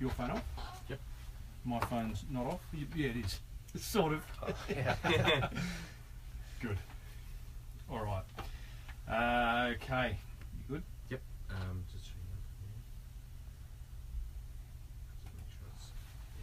Your phone off? Yep. My phone's not off? Yeah, it is. It's sort of. Yeah. Good. All right. Okay. You good? Yep. Just checking out. Just make sure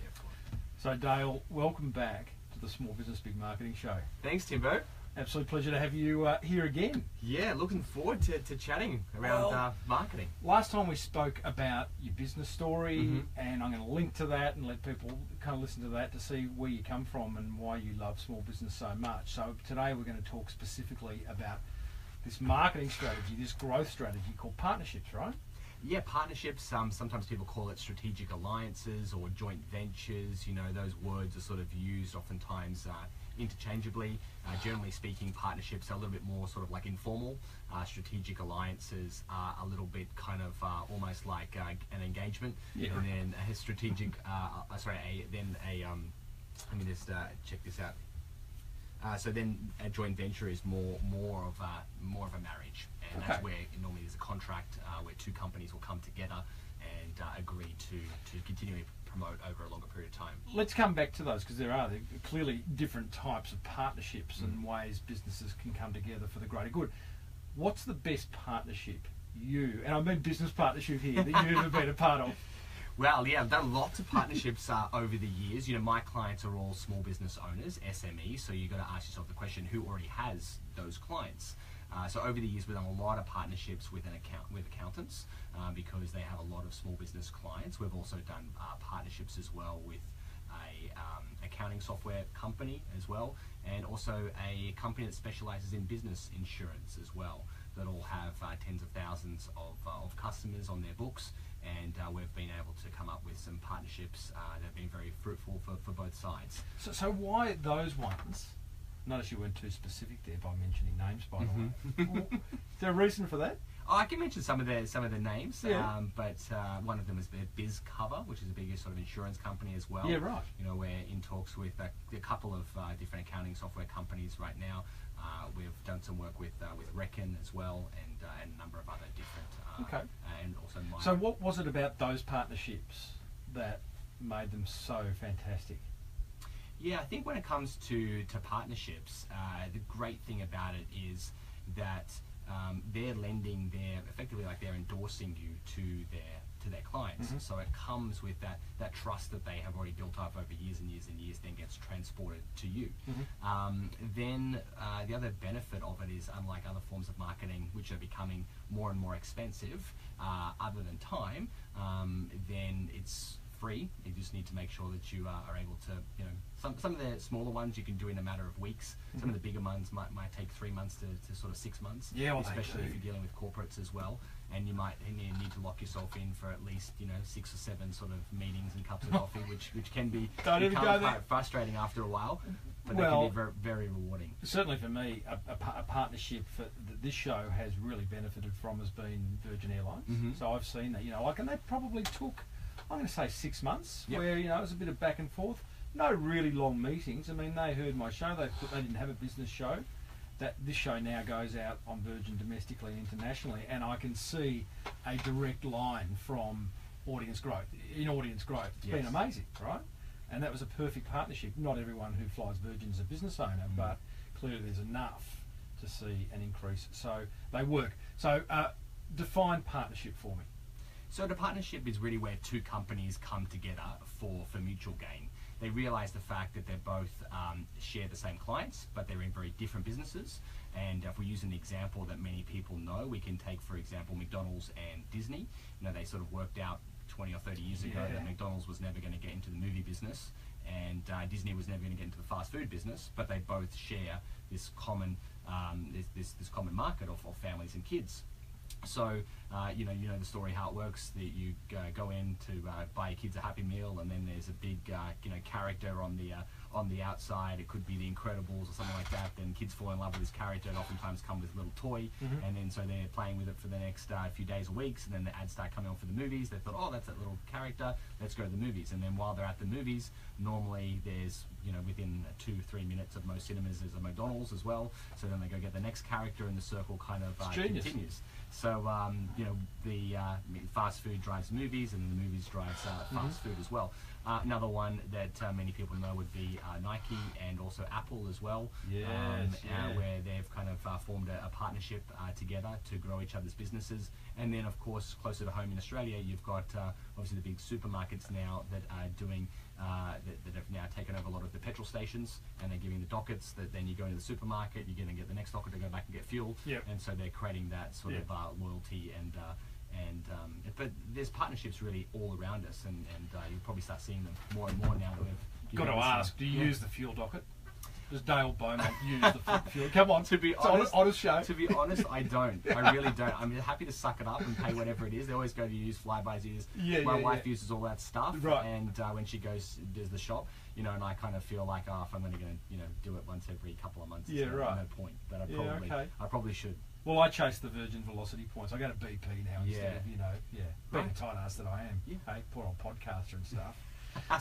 it's fine. So, Dale, welcome back to the Small Business Big Marketing Show. Thanks, Timbo. Absolute pleasure to have you here again. Yeah, looking forward to chatting around marketing. Last time we spoke about your business story, and I'm going to link to that and let people kind of listen to that to see where you come from and why you love small business so much. So today we're going to talk specifically about this marketing strategy, this growth strategy called partnerships, right? Yeah, partnerships. Sometimes people call it strategic alliances or joint ventures. You know, those words are sort of used oftentimes interchangeably. Generally speaking, partnerships are a little bit more sort of like informal. Strategic alliances are a little bit kind of almost like an engagement. Yeah. And then a strategic, let me just check this out. So then a joint venture is more of a marriage, and that's where normally there's a contract where two companies will come together and agree to continually promote over a longer period of time. Let's come back to those because there are clearly different types of partnerships and ways businesses can come together for the greater good. What's the best partnership and I mean business partnership here, that you've ever been a part of? Well, yeah, I've done lots of partnerships over the years. You know, my clients are all small business owners, SMEs, so you've got to ask yourself the question, who already has those clients? So over the years, we've done a lot of partnerships with accountants because they have a lot of small business clients. We've also done partnerships as well with a accounting software company as well, and also a company that specializes in business insurance as well, that all have tens of thousands of customers on their books. And we've been able to come up with some partnerships that have been very fruitful for both sides. So why those ones? Notice you weren't too specific there by mentioning names, by the way. Is there a reason for that? Oh, I can mention some of the names, yeah. But one of them is Biz Cover, which is the biggest sort of insurance company as well. Yeah, right. You know, we're in talks with a couple of different accounting software companies right now. We've done some work with Reckon as well, and a number of other different. And also mine. So what was it about those partnerships that made them so fantastic? Yeah, I think when it comes to partnerships, the great thing about it is that they're lending effectively like they're endorsing you to their clients. So it comes with that trust that they have already built up over years and years and years, then gets transported to you. Then the other benefit of it is, unlike other forms of marketing, which are becoming more and more expensive, other than time, then it's free. You just need to make sure that you are able to, you know, some of the smaller ones you can do in a matter of weeks. Some of the bigger ones might take 3 months to sort of 6 months. Yeah, well, especially if you're dealing with corporates as well. And you might need to lock yourself in for at least, you know, 6 or 7 sort of meetings and cups of coffee, which can be quite frustrating after a while, but they can be very, very rewarding. Certainly for me, a partnership that this show has really benefited from has been Virgin Airlines. So I've seen that, you know, and they probably took, I'm going to say 6 months, where, you know, it was a bit of back and forth. No really long meetings. I mean, they heard my show. They didn't have a business show. That this show now goes out on Virgin domestically and internationally, and I can see a direct line from audience growth. It's been amazing, right? And that was a perfect partnership. Not everyone who flies Virgin is a business owner, but clearly there's enough to see an increase. So they work. So define partnership for me. So the partnership is really where two companies come together for mutual gain. They realise the fact that they both share the same clients, but they're in very different businesses. And if we use an example that many people know, we can take, for example, McDonald's and Disney. You know, they sort of worked out 20 or 30 years ago that McDonald's was never going to get into the movie business, and Disney was never going to get into the fast food business. But they both share this common this common market of families and kids. So, you know the story, how it works, that you go in to buy your kids a Happy Meal, and then there's a big, character on the outside. It could be The Incredibles or something like that. Then kids fall in love with this character, and oftentimes come with a little toy, and then so they're playing with it for the next few days or weeks, and then the ads start coming on for the movies. They thought, oh, that's that little character, let's go to the movies. And then while they're at the movies, normally there's, within 2-3 minutes of most cinemas, there's a McDonald's as well. So then they go get the next character, and the circle kind of continues. So you know, the fast food drives movies, and the movies drives fast food as well. Another one that many people know would be Nike and also Apple as well. Yes, where they've kind of formed a partnership together to grow each other's businesses. And then, of course, closer to home in Australia, you've got obviously the big supermarkets now that are doing that have now taken over a lot of the petrol stations, and they're giving the dockets that then you go into the supermarket, you're going to get the next docket to go back and get fuel. Yep. And so they're creating that sort of loyalty but there's partnerships really all around us, and you'll probably start seeing them more and more now that we've got to ask, do you use the fuel docket? Does Dale Beaumont use the fuel? Come on, to be honest, honest show. To be honest, I don't. I really don't. I'm happy to suck it up and pay whatever it is. They always go to use flybys. My wife uses all that stuff, right? And when she does the shop, you know, and I kind of feel like, if I'm only going to, do it once every couple of months, no point. But I probably should. Well, I chase the Virgin Velocity points. I go to BP now instead of, being a tight ass that I am. Yeah. Hey, poor old podcaster and stuff.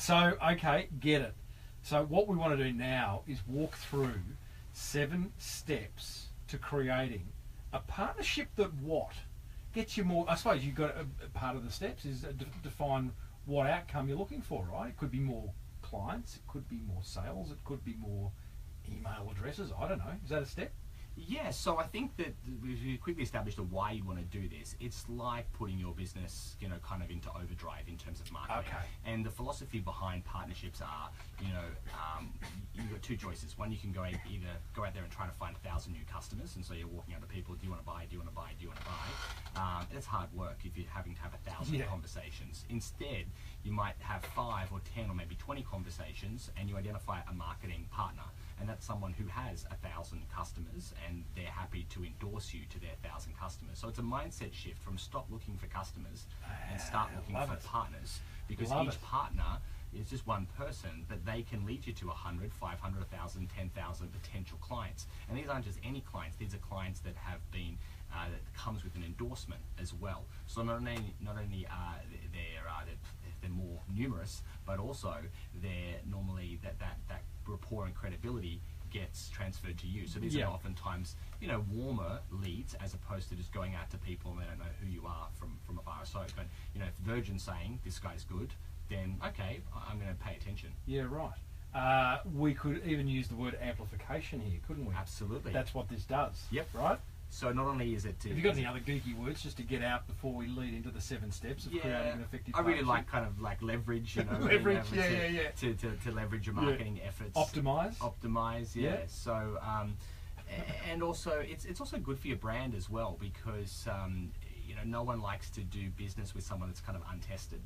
So, okay, get it. So what we want to do now is walk through 7 steps to creating a partnership that gets you more. I suppose you've got a part of the steps is define what outcome you're looking for, right? It could be more clients, it could be more sales, it could be more email addresses. I don't know. Is that a step? Yeah, so I think that we've quickly established why you want to do this. It's like putting your business, kind of into overdrive in terms of marketing. Okay. And the philosophy behind partnerships are, you've got 2 choices. One, you can either go out there and try to find 1,000 new customers, and so you're walking out to people, do you want to buy, do you want to buy, do you want to buy? It's hard work if you're having to have 1,000 conversations. Instead, you might have 5 or 10 or maybe 20 conversations, and you identify a marketing partner. And that's someone who has 1,000 customers, and they're happy to endorse you to their 1,000 customers. So it's a mindset shift from stop looking for customers and start looking for partners, because each partner is just one person, but they can lead you to 100, 500, 1,000, 10,000 potential clients. And these aren't just any clients; these are clients that have been that comes with an endorsement as well. So not only are they're more numerous, but also they're normally that rapport and credibility gets transferred to you. So these are oftentimes, warmer leads, as opposed to just going out to people and they don't know who you are from afar. So, but if Virgin's saying this guy's good, then okay, I'm going to pay attention. Yeah, right. We could even use the word amplification here, couldn't we? Absolutely. That's what this does. Yep. Right? So not only is it... Have you got any other geeky words just to get out before we lead into the 7 steps of creating an effective I really like kind of like leverage, leverage, to leverage your marketing efforts. Optimize, yeah. So, and also, it's also good for your brand as well, because... no one likes to do business with someone that's kind of untested.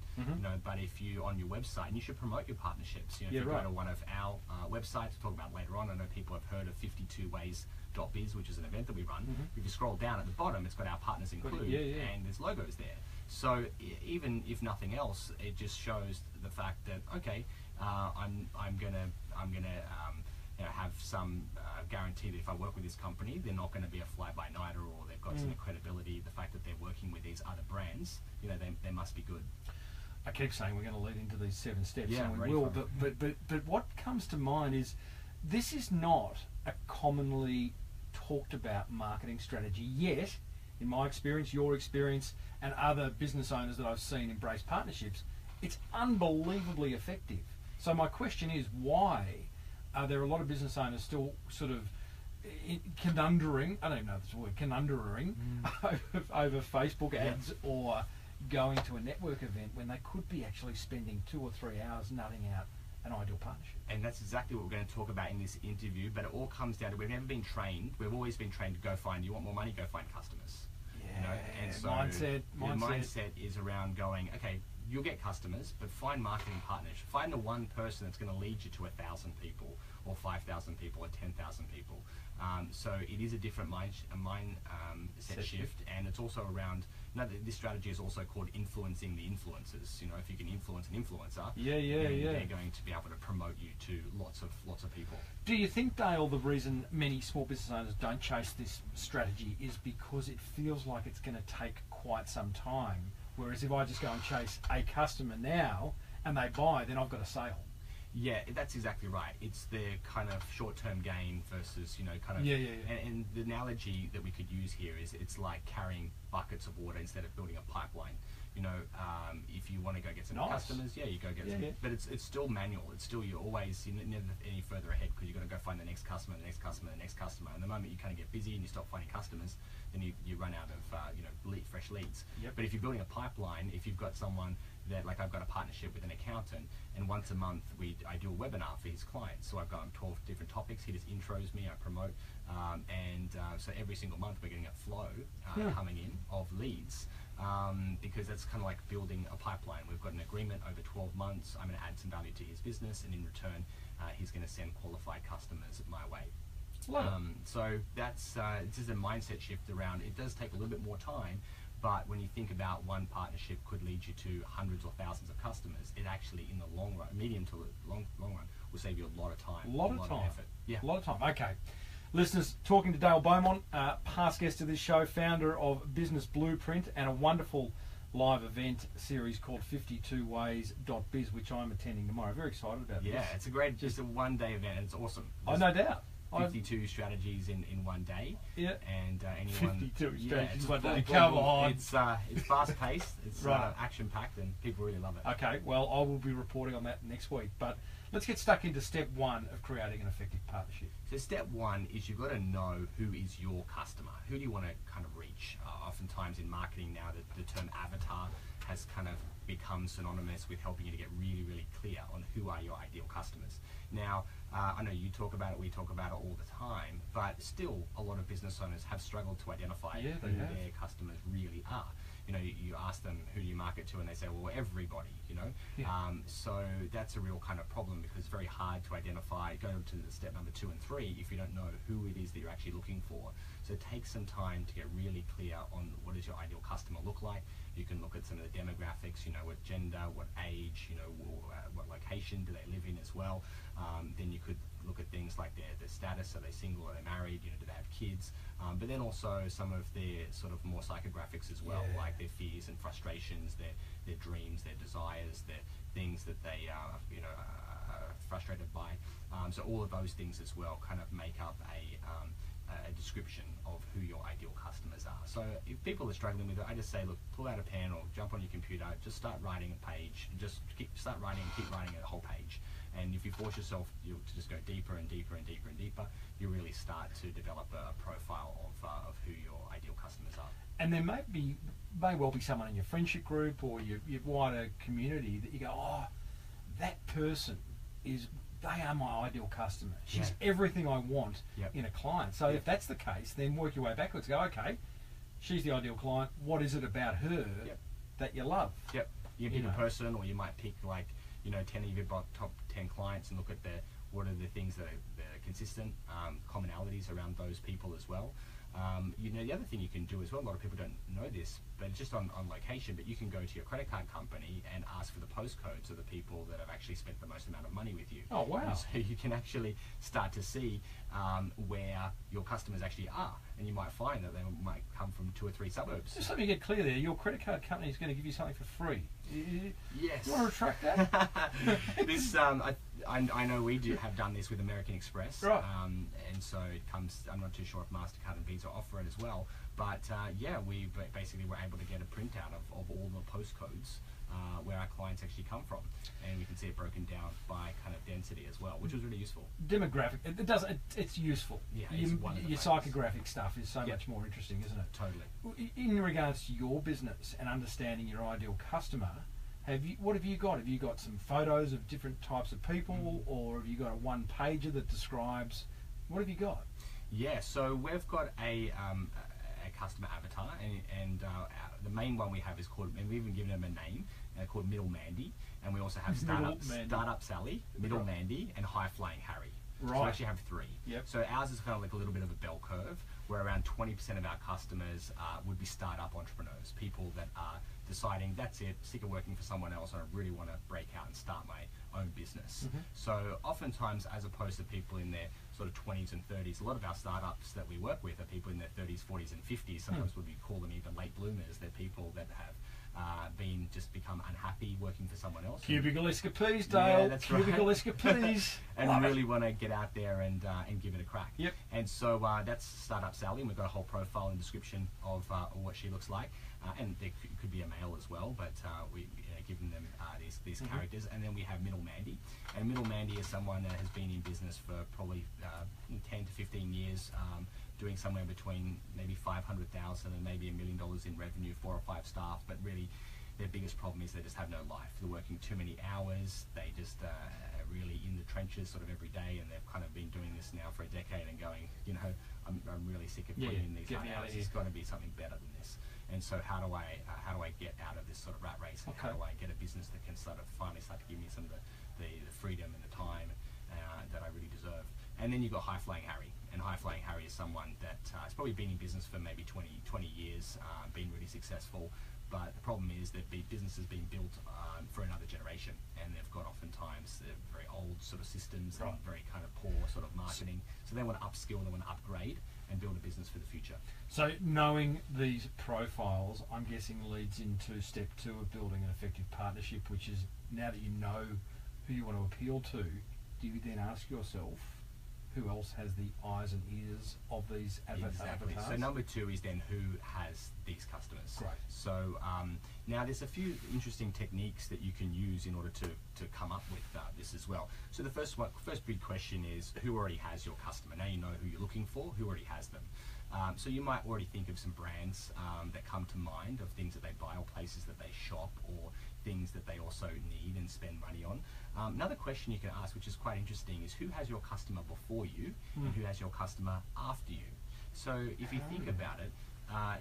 But if you on your website, and you should promote your partnerships. If you go to one of our websites, we'll talk about later on. I know people have heard of 52ways.biz, which is an event that we run. If you scroll down at the bottom, it's got our partners included, and there's logos there. So even if nothing else, it just shows the fact that I'm gonna have some guarantee that if I work with this company, they're not going to be a fly-by-nighter, or they've got some credibility. The fact that they're working with these other brands, they must be good. I keep saying we're going to lead into these 7 steps, and we will. But what comes to mind is this is not a commonly talked about marketing strategy yet. In my experience, your experience, and other business owners that I've seen embrace partnerships, it's unbelievably effective. So my question is, why are there a lot of business owners still sort of conundering, I don't even know if it's a word, conundering over Facebook ads or going to a network event when they could be actually spending 2 or 3 hours nutting out an ideal partnership? And that's exactly what we're going to talk about in this interview, but it all comes down to, we've never been trained, we've always been trained to you want more money, go find customers. And so mindset is around going, okay, you'll get customers, but find marketing partners. Find the one person that's going to lead you to 1,000 people, or 5,000 people, or 10,000 people. So it is a different mindset shift, and it's also around. This strategy is also called influencing the influencers. If you can influence an influencer, they're going to be able to promote you to lots of people. Do you think, Dale, the reason many small business owners don't chase this strategy is because it feels like it's going to take quite some time? Whereas if I just go and chase a customer now and they buy, then I've got a sale. Yeah, that's exactly right. It's the kind of short-term gain versus, kind of... And the analogy that we could use here is it's like carrying buckets of water instead of building a pipeline. If you want to go get some customers, you go get some. But it's still manual. It's still, you're never any further ahead because you've got to go find the next customer, the next customer, the next customer. And the moment you kind of get busy and you stop finding customers, then you run out of, fresh leads. But if you're building a pipeline, if you've got someone that, like I've got a partnership with an accountant, and once a month I do a webinar for his clients. So I've got 12 different topics. He just intros me, I promote, so every single month we're getting a flow coming in of leads, because that's kind of like building a pipeline. We've got an agreement over 12 months. I'm going to add some value to his business, and in return, he's going to send qualified customers my way. So that's just a mindset shift around. It does take a little bit more time, but when you think about one partnership could lead you to hundreds or thousands of customers, it actually, in the long run, medium to long run, will save you a lot of time. A lot of effort. Yeah. A lot of time. Okay. Listeners, talking to Dale Beaumont, past guest of this show, founder of Business Blueprint and a wonderful live event series called 52ways.biz, which I'm attending tomorrow. Very excited about this. Yeah, it's just a one-day event, and it's awesome. No doubt. 52 strategies in one day. Yeah. And anyone... 52 strategies in one day. Come on. It's fast-paced, it's action-packed, and people really love it. Okay, well, I will be reporting on that next week. But let's get stuck into step one of creating an effective partnership. So step one is you've got to know who is your customer. Who do you want to kind of reach? Oftentimes in marketing now, the term avatar has kind of become synonymous with helping you to get really, really clear on who are your ideal customers. Now, I know you talk about it, we talk about it all the time, but still a lot of business owners have struggled to identify who their customers really are. You ask them, who do you market to, and they say, well, everybody, so that's a real kind of problem, because it's very hard to identify, go to the step number 2 and 3 if you don't know who it is that you're actually looking for. So take some time to get really clear on what does your ideal customer look like. You can look at some of the demographics, what gender, what age, what location do they live in as well. Then you could look at things like their status, are they single, are they married, do they have kids, but then also some of their sort of more psychographics as well, like their fears and frustrations, their dreams, their desires, their things that they are frustrated by. So all of those things as well kind of make up a description of who your ideal customers are. So if people are struggling with it, I just say, look, pull out a pen or jump on your computer, just start writing a page, start writing and keep writing a whole page. And if you force yourself to just go deeper and deeper and deeper and deeper, you really start to develop a profile of who your ideal customers are. And there may well be someone in your friendship group or your wider community that you go, oh, that person they are my ideal customer. She's everything I want in a client. So if that's the case, then work your way backwards. Go, okay, she's the ideal client. What is it about her that you love? Yep. You pick a person, or you might pick 10 of your top 10 clients and look at what are the things that are consistent, commonalities around those people as well. The other thing you can do as well, a lot of people don't know this, but it's just on location, but you can go to your credit card company and ask for the postcodes of the people that have actually spent the most amount of money with you. Oh, wow. And so you can actually start to see where your customers actually are, and you might find that they might come from 2 or 3 suburbs. Just let me get clear there, your credit card company is going to give you something for free. Yes. You want to retract that? This, I know we have done this with American Express, right. And so it comes, I'm not too sure if MasterCard and Visa offer it as well, but we basically were able to get a printout of all the postcodes where our clients actually come from, and we can see it broken down by kind of density as well, which was really useful. Demographic, it's useful. Yeah, your psychographic stuff is so much more interesting, isn't it? Totally. In regards to your business and understanding your ideal customer, what have you got? Have you got some photos of different types of people, or have you got a one-pager that describes? What have you got? Yeah, so we've got a customer avatar, and the main one we have is called, and we've even given them a name, called Middle Mandy, and we also have Startup Sally, Middle Mandy, and High Flying Harry. Right. So we actually have 3. Yep. So ours is kind of like a little bit of a bell curve, where around 20% of our customers would be startup entrepreneurs, people that are deciding, that's it, sick of working for someone else, and I really want to break out and start my own business. So oftentimes, as opposed to people in their sort of 20s and 30s, a lot of our startups that we work with are people in their 30s, 40s and 50s. Sometimes we call them even late bloomers. They're people that have become unhappy happy working for someone else. Cubicle escapees, Dale. Yeah, that's Cubicle right. escapees. And really want to get out there and give it a crack. Yep. And so that's Startup Sally, and we've got a whole profile and description of what she looks like. And there could be a male as well, but we giving them these characters. And then we have Middle Mandy. And Middle Mandy is someone that has been in business for probably 10 to 15 years, doing somewhere between maybe 500,000 and maybe $1 million in revenue, 4 or 5 staff, but really their biggest problem is they just have no life. They're working too many hours. They just are really in the trenches sort of every day, and they've kind of been doing this now for a decade and going, I'm really sick of putting in these hard hours. There's got to be something better than this. And so how do I get out of this sort of rat race? And how do I get a business that can sort of finally start to give me some of the freedom and the time that I really deserve? And then you've got High Flying Harry. And High Flying Harry is someone that has probably been in business for maybe 20 years, been really successful. But the problem is that the business has been built for another generation, and they've got oftentimes very old sort of systems and very kind of poor sort of marketing. So they want to upskill, they want to upgrade and build a business for the future. So knowing these profiles, I'm guessing leads into step 2 of building an effective partnership, which is now that you know who you want to appeal to, do you then ask yourself, who else has the eyes and ears of these avatars? Exactly. So number 2 is then who has these customers. Great. So now there's a few interesting techniques that you can use in order to come up with this as well. So the first big question is, who already has your customer? Now you know who you're looking for, who already has them. So you might already think of some brands that come to mind of things that they buy or places that they shop or things that they also need and spend money on. Another question you can ask, which is quite interesting, is who has your customer before you and who has your customer after you? So if you think about it,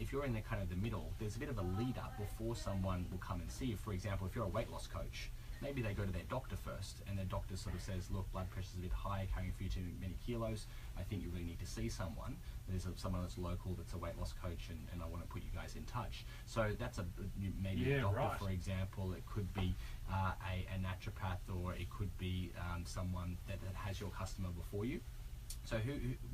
if you're in the kind of the middle, there's a bit of a lead up before someone will come and see you. For example, if you're a weight loss coach, maybe they go to their doctor first, and their doctor sort of says, look, blood pressure's a bit high, carrying a few too many kilos, I think you really need to see someone. There's someone that's local that's a weight loss coach, and I want to put you guys in touch. So that's maybe a doctor, for example. It could be a naturopath, or it could be someone that has your customer before you. So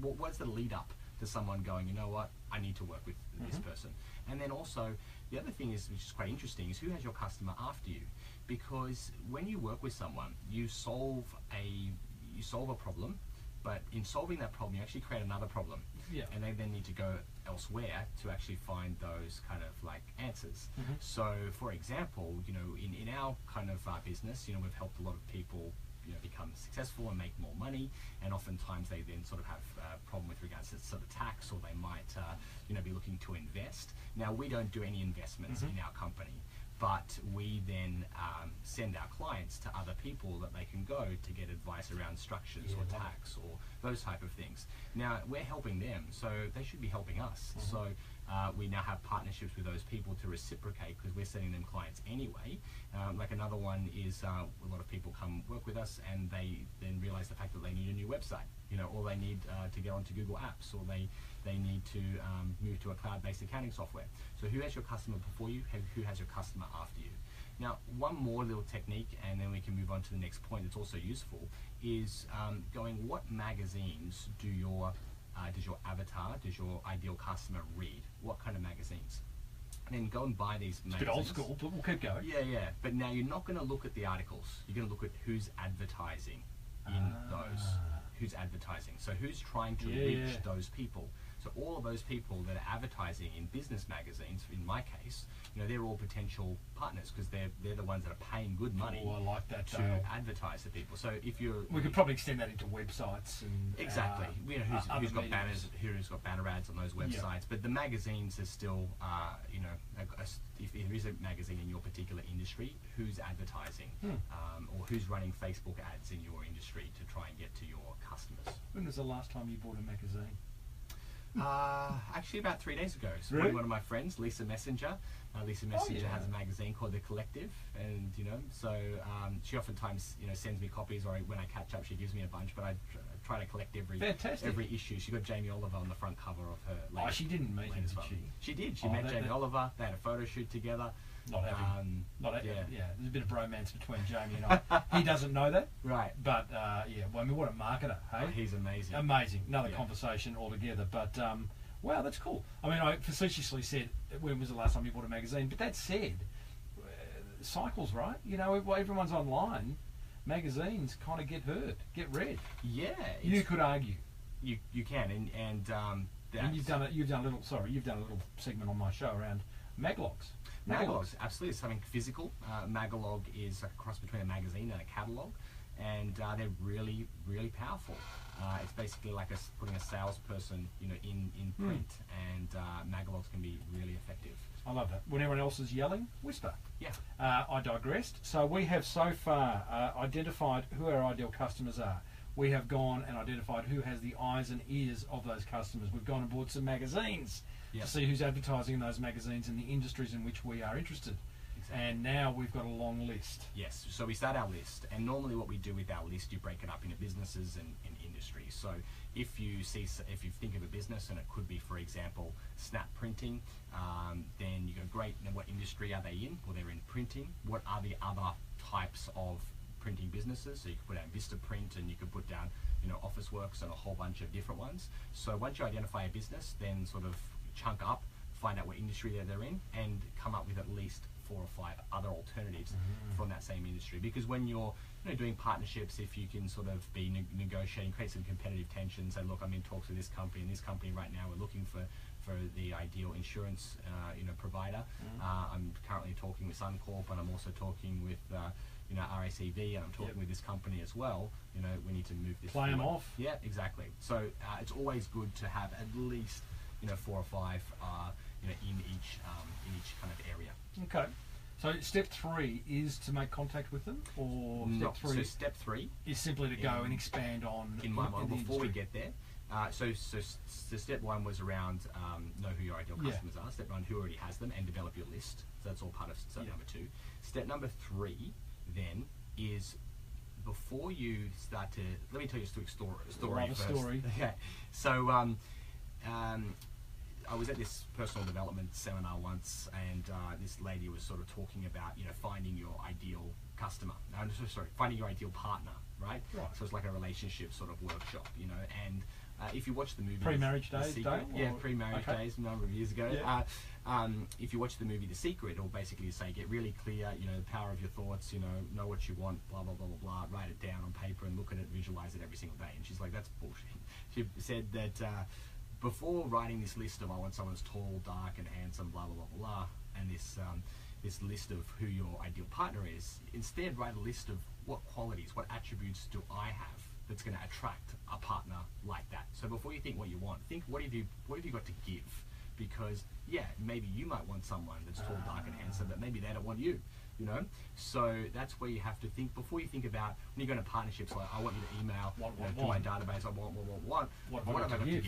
what's the lead up to someone going, you know what, I need to work with this person? And then also, the other thing is, which is quite interesting, is who has your customer after you? Because when you work with someone, you solve a problem, but in solving that problem, you actually create another problem. Yeah. And they then need to go elsewhere to actually find those kind of like answers. So, for example, in our kind of business, we've helped a lot of people become successful and make more money, and oftentimes they then sort of have a problem with regards to sort of tax, or they might be looking to invest. Now, we don't do any investments in our company, but we then send our clients to other people that they can go to get advice around structures or tax or those type of things. Now, we're helping them, so they should be helping us. So we now have partnerships with those people to reciprocate, because we're sending them clients anyway. Like another one is a lot of people come work with us, and they then realize the fact that they need a new website, or they need to get onto Google Apps, or they need to move to a cloud-based accounting software. So who has your customer before you, who has your customer after you? Now, one more little technique, and then we can move on to the next point that's also useful, is going, what magazines does your avatar, does your ideal customer read? What kind of magazines? And then go and buy these magazines. It's a bit old school, but we'll keep going. Yeah. But now you're not going to look at the articles. You're going to look at who's advertising in those. Who's advertising. So who's trying to reach those people? So all of those people that are advertising in business magazines, in my case, they're all potential partners, because they're the ones that are paying good money to advertise to people. So if we could probably extend that into websites and exactly. Who's got banners? Who's got banner ads on those websites? But the magazines are still, if there is a magazine in your particular industry, who's advertising, or who's running Facebook ads in your industry to try and get to your customers. When was the last time you bought a magazine? Actually about 3 days ago. So really? One of my friends, Lisa Messenger. Lisa Messenger has a magazine called The Collective, and so she oftentimes sends me copies, or when I catch up, she gives me a bunch. But I try to collect every issue. She got Jamie Oliver on the front cover of her latest. Oh, she didn't meet him, did she? She did. She met Jamie Oliver. They had a photo shoot together. There's a bit of bromance between Jamie and I. He doesn't know that, right? But well, I mean, what a marketer, hey? Oh, he's amazing. Amazing. Another conversation altogether. But wow, that's cool. I mean, I facetiously said, when was the last time you bought a magazine? But that said, cycles, right? You know, while everyone's online, magazines kind of get read. Yeah, You could argue. You can, and you've done a little segment on my show around maglogs. Magalogs, absolutely, something physical. Magalog is a cross between a magazine and a catalogue, and they're really, really powerful. It's basically like putting a salesperson, in print, and magalogs can be really effective. I love that. When everyone else is yelling, whisper. Yeah. I digressed. So we have so far identified who our ideal customers are. We have gone and identified who has the eyes and ears of those customers. We've gone and bought some magazines to see who's advertising in those magazines in the industries in which we are interested. Exactly. And now we've got a long list. Yes, so we start our list, and normally what we do with our list, you break it up into businesses and industries. So if you think of a business, and it could be, for example, snap printing, then you go, great, now what industry are they in? Well, they're in printing. What are the other types of printing businesses? So you could put down Vista Print, and you could put down Officeworks and a whole bunch of different ones. So once you identify a business, then sort of chunk up, find out what industry they're in, and come up with at least 4 or 5 other alternatives from that same industry. Because when you're doing partnerships, if you can sort of be negotiating, create some competitive tension, say, look, I'm in talks with this company, and this company right now we're looking for the ideal insurance provider. I'm currently talking with Suncorp, and I'm also talking with RACV, and I'm talking with this company as well. We need to move this. Play them off. Yeah, exactly. So it's always good to have at least 4 or 5 in each kind of area. Okay. So step 3 is to make contact with them, or step 3 is simply to go and expand on. In my mind, before we get there. So step 1 was around know who your ideal customers are. Step 1, who already has them, and develop your list. So that's all part of step number 2. Step number 3 then is, before you start to, let me tell you a story first. Story. Okay. So I was at this personal development seminar once, and this lady was sort of talking about finding your ideal customer. Finding your ideal partner, right? So it's like a relationship sort of workshop, and if you watch the movie pre-marriage days, pre-marriage days a number of years ago. If you watch the movie The Secret, it'll basically say, get really clear, the power of your thoughts, know what you want, blah blah blah blah blah, write it down on paper and look at it, visualize it every single day. And she's like, that's bullshit. She said that before writing this list of, I want someone who's tall, dark and handsome, blah blah blah blah blah, and this list of who your ideal partner is, instead write a list of what qualities, what attributes do I have that's going to attract a partner like that. So before you think what you want, think what have you got to give? Because maybe you might want someone that's tall, dark and handsome, but maybe they don't want you. So that's where you have to think before you think about, when you go into partnerships, like, I want you to email to my database, I want what have I got to give?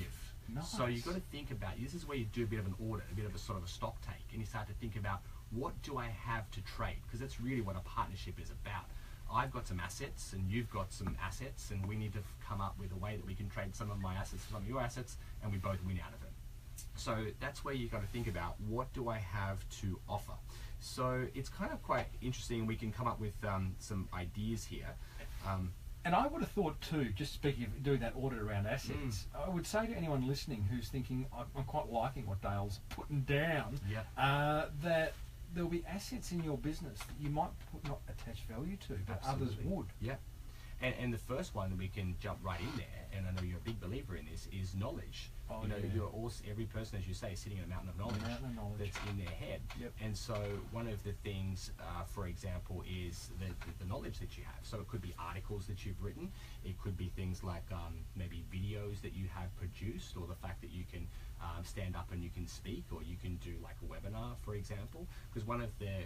Nice. So you've got to think about, this is where you do a bit of an audit, a bit of a sort of a stock take, and you start to think about, what do I have to trade? Because that's really what a partnership is about. I've got some assets and you've got some assets, and we need to come up with a way that we can trade some of my assets for some of your assets, and we both win out of it. So that's where you've got to think about, what do I have to offer? So it's kind of quite interesting. We can come up with some ideas here. And I would have thought too, just speaking of doing that audit around assets, I would say to anyone listening who's thinking, I'm quite liking what Dale's putting down, that there'll be assets in your business that you might not attach value to, but others would. Yeah. And the first one that we can jump right in there, and I know you're a big believer in this, is knowledge. You're also, every person, as you say, is sitting in a mountain of knowledge that's in their head. And so one of the things, for example, is the knowledge that you have. So it could be articles that you've written. It could be things like maybe videos that you have produced, or the fact that you can stand up and you can speak, or you can do like a webinar, for example. Because one of the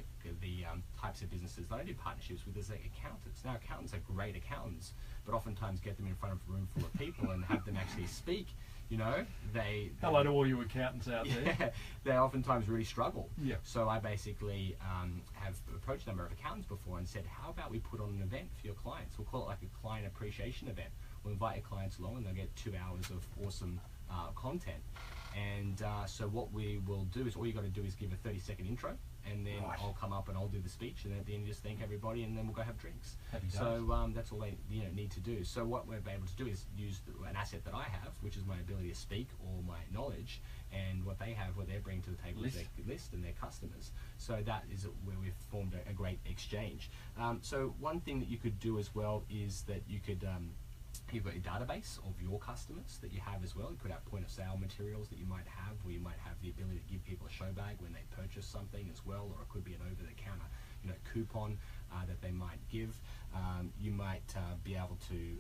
types of businesses that I do partnerships with is like accountants. Now, accountants are great accountants, but oftentimes get them in front of a room full of people and have them actually speak. Hello to all you accountants out there. They oftentimes really struggle. Yeah. So I basically have approached a number of accountants before and said, how about we put on an event for your clients? We'll call it like a client appreciation event. We'll invite your clients along, and they'll get 2 hours of awesome content. And so what we will do is, all you got to do is give a 30-second intro, and then Right. I'll come up and I'll do the speech, and at the end just thank everybody, and then we'll go have drinks. Happy days. So that's all they need to do. So what we're able to do is use an asset that I have, which is my ability to speak or my knowledge, and what they have, what they bring to the table is their list and their customers. So that is where we've formed a great exchange. So one thing that you could do as well is that you could you've got a database of your customers that you have as well. You put out point of sale materials that you might have, where you might have the ability to give people a show bag when they purchase something as well, or it could be an over-the-counter coupon that they might give. You might be able to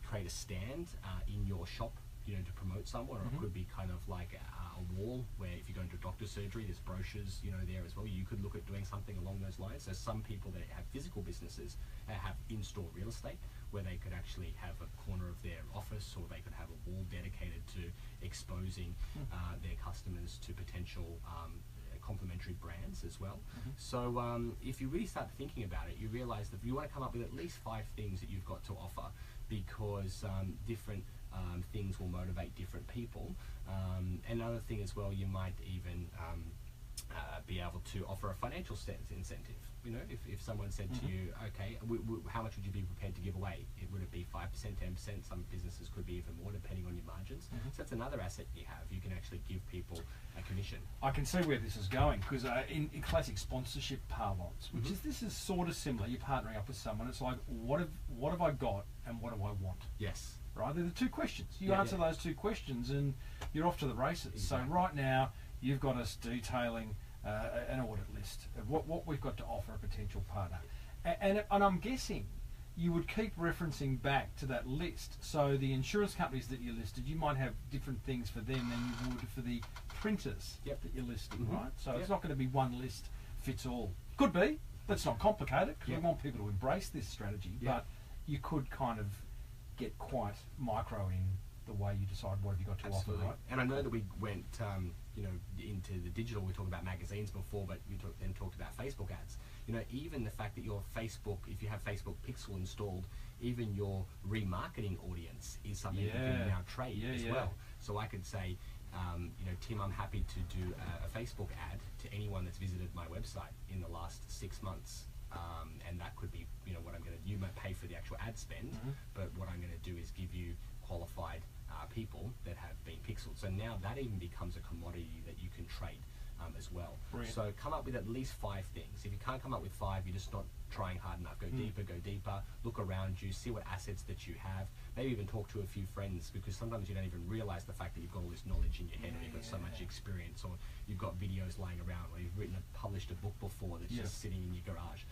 create a stand in your shop, to promote someone, or it could be kind of like a wall where if you're going to doctor's surgery, there's brochures, there as well. You could look at doing something along those lines. So some people that have physical businesses have in-store real estate, where they could actually have a corner of their office, or they could have a wall dedicated to exposing their customers to potential complementary brands as well. So if you really start thinking about it, you realize that you want to come up with at least 5 things that you've got to offer, because different things will motivate different people. Another thing as well, you might even be able to offer a financial incentive. If someone said to you, okay, how much would you be prepared to give away? Would it be 5%, 10%? Some businesses could be even more depending on your margins. So that's another asset you have. You can actually give people a commission. I can see where this is going, because in classic sponsorship parlance, which this is sort of similar. You're partnering up with someone. It's like, what have I got and what do I want? Yes. Right? They're the 2 questions. You answer those 2 questions and you're off to the races. Exactly. So right now, you've got us detailing an audit list of what we've got to offer a potential partner. And I'm guessing you would keep referencing back to that list. So the insurance companies that you listed, you might have different things for them than you would for the printers that you're listing, right? So it's not going to be one list fits all. Could be. That's not complicated, because we want people to embrace this strategy. But you could kind of get quite micro in the way you decide what have you got to offer, right? And I know that we went into the digital. We talked about magazines before, but we then talked about Facebook ads. Even the fact that your Facebook, if you have Facebook Pixel installed, even your remarketing audience is something you can now trade as well. So I could say, Tim, I'm happy to do a Facebook ad to anyone that's visited my website in the last 6 months. And that could be, what I'm going to do. You might pay for the actual ad spend, but what I'm going to do is give you qualified people that have been pixeled. So now that even becomes a commodity that you can trade as well. Brilliant. So come up with at least 5 things. If you can't come up with 5, you're just not trying hard enough. Go deeper, look around you, see what assets that you have, maybe even talk to a few friends, because sometimes you don't even realize the fact that you've got all this knowledge in your head, or you've got so much experience, or you've got videos lying around, or you've published a book before that's just sitting in your garage.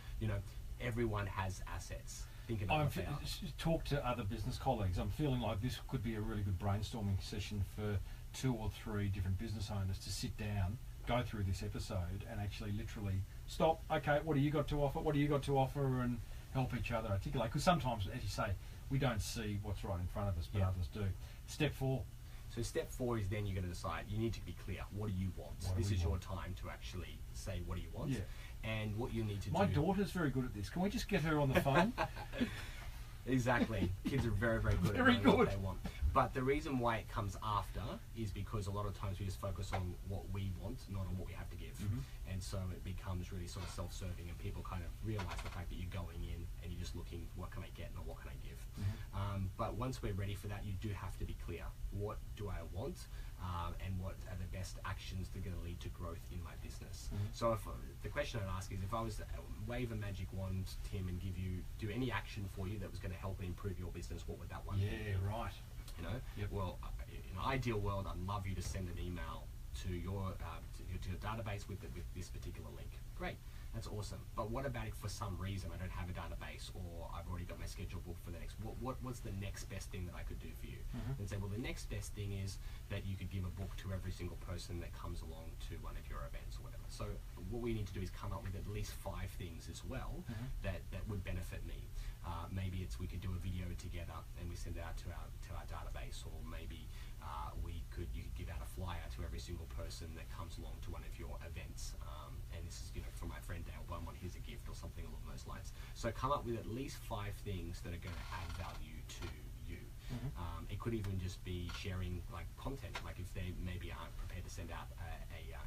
Everyone has assets. Think about what they are. Talk to other business colleagues. I'm feeling like this could be a really good brainstorming session for 2 or 3 different business owners to sit down, go through this episode, and actually literally stop. Okay, what do you got to offer? What do you got to offer? And help each other articulate. Because sometimes, as you say, we don't see what's right in front of us, but others do. Step 4. So step 4 is then you're going to decide. You need to be clear. What do you want? This is your time to actually say what do you want. And what you need to do. My daughter's very good at this. Can we just get her on the phone? Exactly. Kids are very, very good at knowing what they want. But the reason why it comes after is because a lot of times we just focus on what we want, not on what we have to give. And so it becomes really sort of self-serving, and people kind of realize the fact that you're going in and you're just looking, what can I get, not what can I give? But once we're ready for that, you do have to be clear. What do I want? And what are the best actions that are going to lead to growth in my business? So if the question I'd ask is, if I was to wave a magic wand, Tim, and do any action for you that was going to help and improve your business, what would that one be? Right. Well, in an ideal world, I'd love you to send an email to your database with this particular link. Great. That's awesome. But what about if for some reason I don't have a database, or I've already got my schedule booked for the next, what's the next best thing that I could do for you? And say, well, the next best thing is that you could give a book to every single person that comes along to one of your events or whatever. So what we need to do is come up with at least 5 things as well that would benefit me. Maybe we could do a video together and we send it out to our database, or maybe you could give out a flyer to every single person that comes along to one of your events. And this is, for my friend Dale Beaumont, here's a gift, or something along those lines. So come up with at least 5 things that are going to add value to you. It could even just be sharing like content, like if they maybe aren't prepared to send out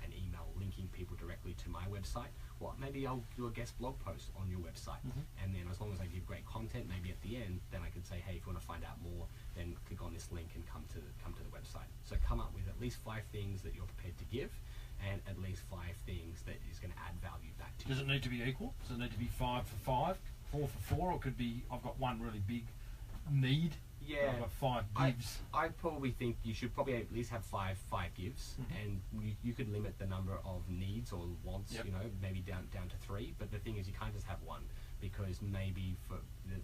an email linking people directly to my website, well, maybe I'll do a guest blog post on your website, and then as long as I give great content, maybe at the end, then I could say, hey, if you want to find out more, then click on this link and come to the website. So come up with at least 5 things that you're prepared to give, and at least 5 things that is going to add value back to you. Does it need to be equal? Does it need to be 5 for 5, 4 for 4, or it could be I've got one really big need? Yeah, I've got 5 gives. I probably think you should probably at least have five gives, and you could limit the number of needs or wants, you know, maybe down to 3. But the thing is, you can't just have one, because maybe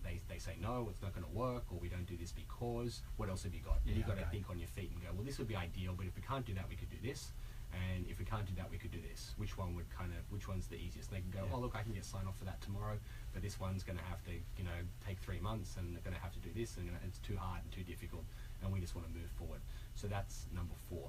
they say no, it's not going to work, or we don't do this because. What else have you got? You've got to think on your feet and go, well, this would be ideal, but if we can't do that, we could do this. And if we can't do that, we could do this. Which one's the easiest? They can go, oh look, I can get sign off for that tomorrow, but this one's going to have to, you know, take 3 months, and they're going to have to do this, and it's too hard and too difficult, and we just want to move forward. So that's number 4.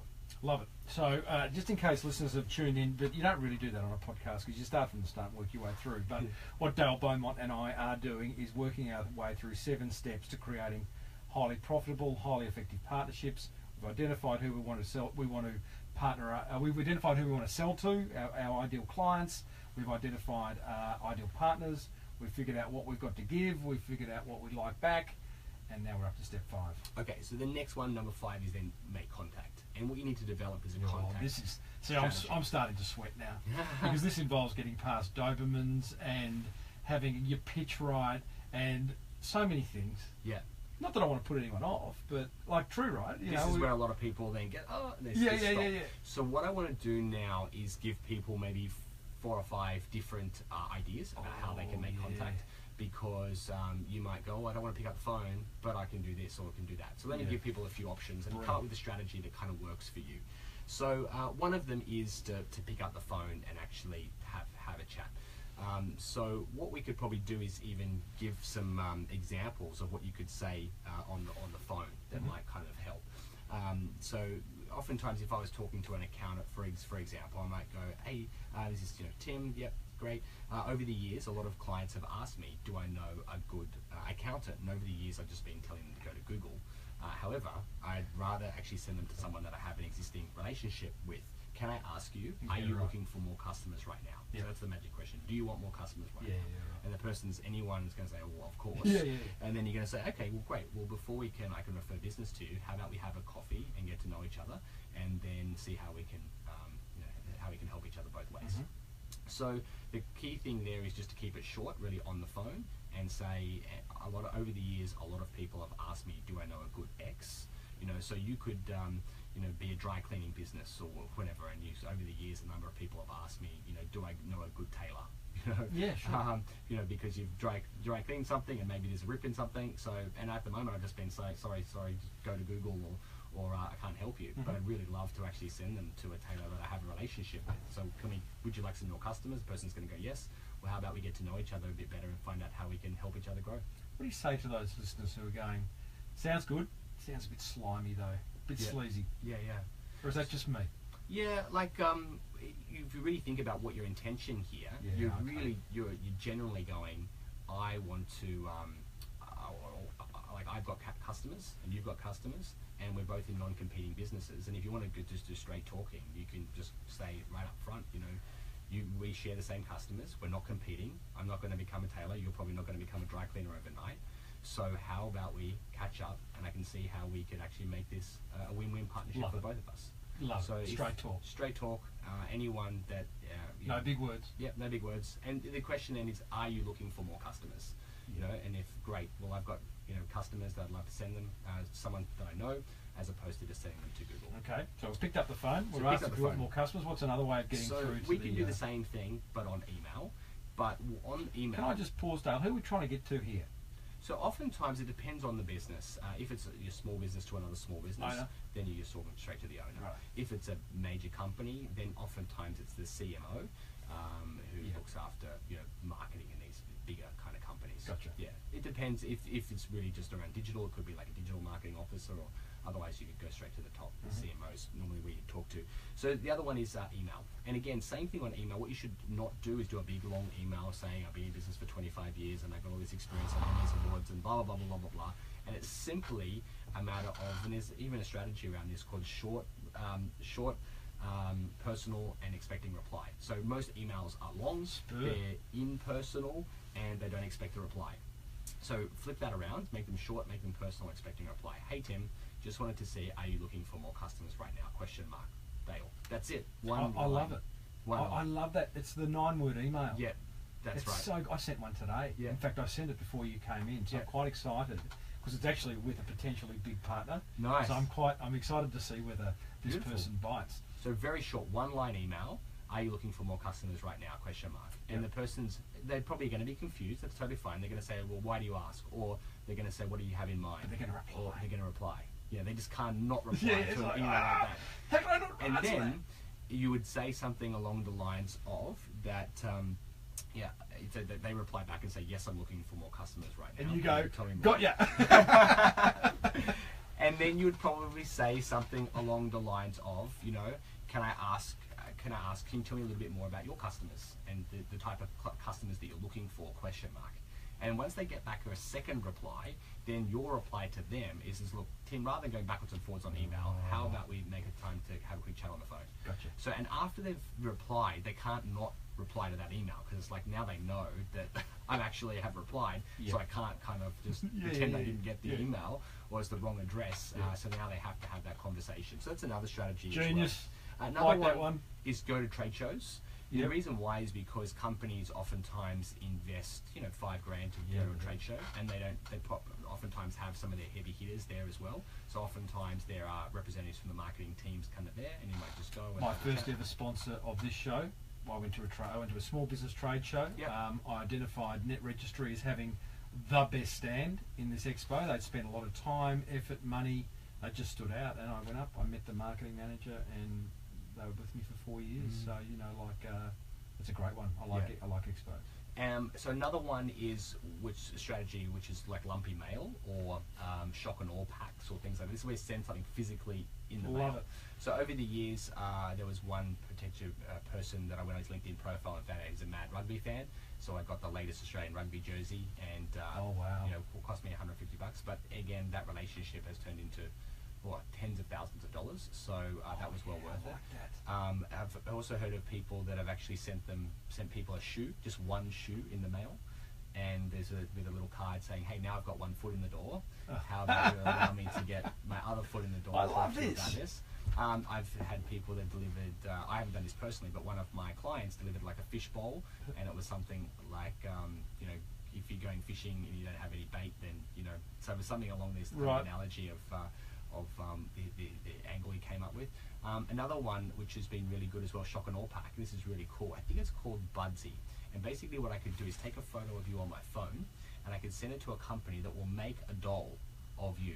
Love it. So just in case listeners have tuned in, but you don't really do that on a podcast because you start from the start and work your way through. But what Dale Beaumont and I are doing is working our way through 7 steps to creating highly profitable, highly effective partnerships. We've identified who we want to sell. We want to partner. We've identified who we want to sell to, our ideal clients. We've identified ideal partners. We've figured out what we've got to give. We've figured out what we'd like back, and now we're up to step 5. Okay, so the next one, number 5, is then make contact. And what you need to develop is a contact. This is I'm starting to sweat now because this involves getting past Dobermans and having your pitch right and so many things. Yeah. Not that I want to put anyone off, but like true, right? This is where a lot of people then get, and they stop. Yeah. So what I want to do now is give people maybe 4 or 5 different ideas about how they can make contact, because you might go, I don't want to pick up the phone, but I can do this or I can do that. So let me give people a few options and come up with a strategy that kind of works for you. So one of them is to pick up the phone and actually have a chat. So what we could probably do is even give some examples of what you could say on the phone that might kind of help. So oftentimes, if I was talking to an accountant, for example, I might go, hey, this is Tim. Yep, great. Over the years, a lot of clients have asked me, do I know a good accountant? And over the years, I've just been telling them to go to Google. However, I'd rather actually send them to someone that I have an existing relationship with. Can I ask you, are you looking for more customers right now? So that's the magic question. Do you want more customers right now? And the anyone's going to say, well, of course. And then you're going to say, okay, well, great. Well, before I can refer business to you, how about we have a coffee and get to know each other, and then see how we can, how we can help each other both ways. So the key thing there is just to keep it short, really on the phone, and say, over the years, a lot of people have asked me, do I know a good X? So you could, be a dry cleaning business or whatever, and over the years, a number of people have asked me, do I know a good tailor? Yeah, sure. Because you've dry cleaned something and maybe there's a rip in something. So, and at the moment, I've just been saying, sorry, just go to Google or I can't help you. But I'd really love to actually send them to a tailor that I have a relationship with. So, would you like some more customers? The person's going to go, yes. Well, how about we get to know each other a bit better and find out how we can help each other grow? What do you say to those listeners who are going, sounds good, sounds a bit slimy though, a bit sleazy? Yeah. Or is that just me? Yeah, like if you really think about what your intention here, you're generally going, I want to, I've got customers and you've got customers, and we're both in non-competing businesses. And if you want to just do straight talking, you can just say right up front, we share the same customers. We're not competing. I'm not going to become a tailor. You're probably not going to become a dry cleaner overnight. So how about we catch up, and I can see how we could actually make this a win-win partnership for both of us. Straight talk. Straight talk. Anyone that... no big words. Yeah, no big words. And the question then is, are you looking for more customers? And if, great, well, I've got customers that I'd love to send them, someone that I know, as opposed to just sending them to Google. Okay, so we've picked up the phone. We're asked if we want more customers. What's another way of getting through to the... So we can do the same thing, but on email. But on email... Can I just pause, Dale? Who are we trying to get to here? So oftentimes it depends on the business. If it's your small business to another small business, then you just talk straight to the owner. Right. If it's a major company, then oftentimes it's the CMO who looks after marketing in these bigger kind of companies. Gotcha. Yeah, it depends. If it's really just around digital, it could be like a digital marketing officer, or otherwise you could go straight to the top. The CMOs normally where you talk to. So the other one is email. And again, same thing on email. What you should not do is do a big long email saying I've been in business for 25 years and I've got all this experience and all these awards and blah blah blah blah blah blah blah. And it's simply a matter of, and there's even a strategy around this called short, personal, and expecting reply. So most emails are long, they're impersonal, and they don't expect a reply. So flip that around, make them short, make them personal, expecting a reply. Hey Tim, just wanted to see, are you looking for more customers right now? Question mark. Dale. That's it. I love it. I love that. It's the 9-word email. Yeah, that's right. So I sent one today. Yeah. In fact, I sent it before you came in, so I'm quite excited because it's actually with a potentially big partner. Nice. So I'm excited to see whether this person bites. So very short, 1-line email. Are you looking for more customers right now? Question mark. And the person's, they're probably going to be confused. That's totally fine. They're going to say, well, why do you ask? Or they're going to say, what do you have in mind? But they're going to reply. Or they're going to reply. Yeah, they just can't not reply to an email like that. How can I not and then you would say something along the lines of that, so that they reply back and say, yes, I'm looking for more customers right now. And you go, got ya. And then you would probably say something along the lines of, can you tell me a little bit more about your customers and the type of customers that you're looking for, question mark. And once they get back a second reply, then your reply to them is look, Tim, rather than going backwards and forwards on email, how about we make a time to have a quick chat on the phone? Gotcha. So, and after they've replied, they can't not reply to that email because it's like now they know that I actually have replied, so I can't kind of just pretend I didn't get the email or it's the wrong address. So now they have to have that conversation. So that's another strategy. Genius. Another one is go to trade shows. The reason why is because companies oftentimes invest, $5,000 to go to a trade show, and they oftentimes have some of their heavy hitters there as well. So oftentimes there are representatives from the marketing teams come there, and you might just go. And my first ever sponsor of this show, I went to a small business trade show. I identified Net Registry as having the best stand in this expo. They'd spent a lot of time, effort, money. They just stood out, and I went up. I met the marketing manager, and they were with me for 4 years. So it's a great one. I like it. I like expos. So another one is strategy, which is like lumpy mail or shock and awe packs or things like this, where you send something physically in the mail. It. So over the years, there was one potential person that I went on his LinkedIn profile and found out he's a mad rugby fan. So I got the latest Australian rugby jersey, and it cost me $150. But again, that relationship has turned into tens of thousands of dollars, so that was well worth it. I've also heard of people that have actually sent people a shoe, just one shoe in the mail, and there's with a little card saying, hey, now I've got one foot in the door, how about you allow me to get my other foot in the door? I love this. I've had people that delivered, I haven't done this personally, but one of my clients delivered like a fish bowl, and it was something like, if you're going fishing and you don't have any bait, then, so it was something along this analogy of the angle he came up with. Another one which has been really good as well, shock and awe pack. This is really cool. I think it's called Budsy. And basically what I could do is take a photo of you on my phone, and I could send it to a company that will make a doll of you.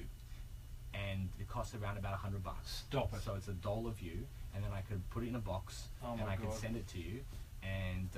And it costs around about $100. Stop it. So it's a doll of you, and then I could put it in a box, and I could send it to you, and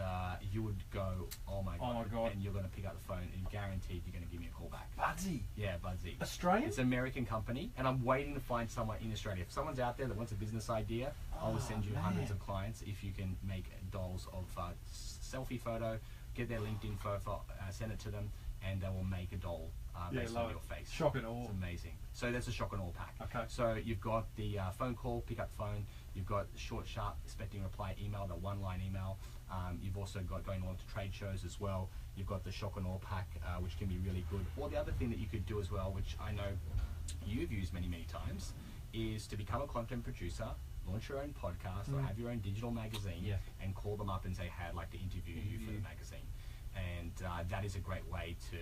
you would go, oh my god, and you're going to pick up the phone, and guaranteed you're going to give me a call back. Budsy. Yeah, Budsy. Australian? It's an American company, and I'm waiting to find someone in Australia. If someone's out there that wants a business idea, I will send you hundreds of clients if you can make dolls of selfie photo, get their LinkedIn profile, send it to them, and they will make a doll based on your face. Shock and awe. It's amazing. So that's a shock and awe pack. Okay. So you've got the phone call, pick up the phone. You've got short, sharp, expecting reply email, the one-line email. You've also got going on to trade shows as well. You've got the shock and awe pack, which can be really good. Or the other thing that you could do as well, which I know you've used many, many times, is to become a content producer, launch your own podcast, or have your own digital magazine, and call them up and say, hey, I'd like to interview you for the magazine. And that is a great way to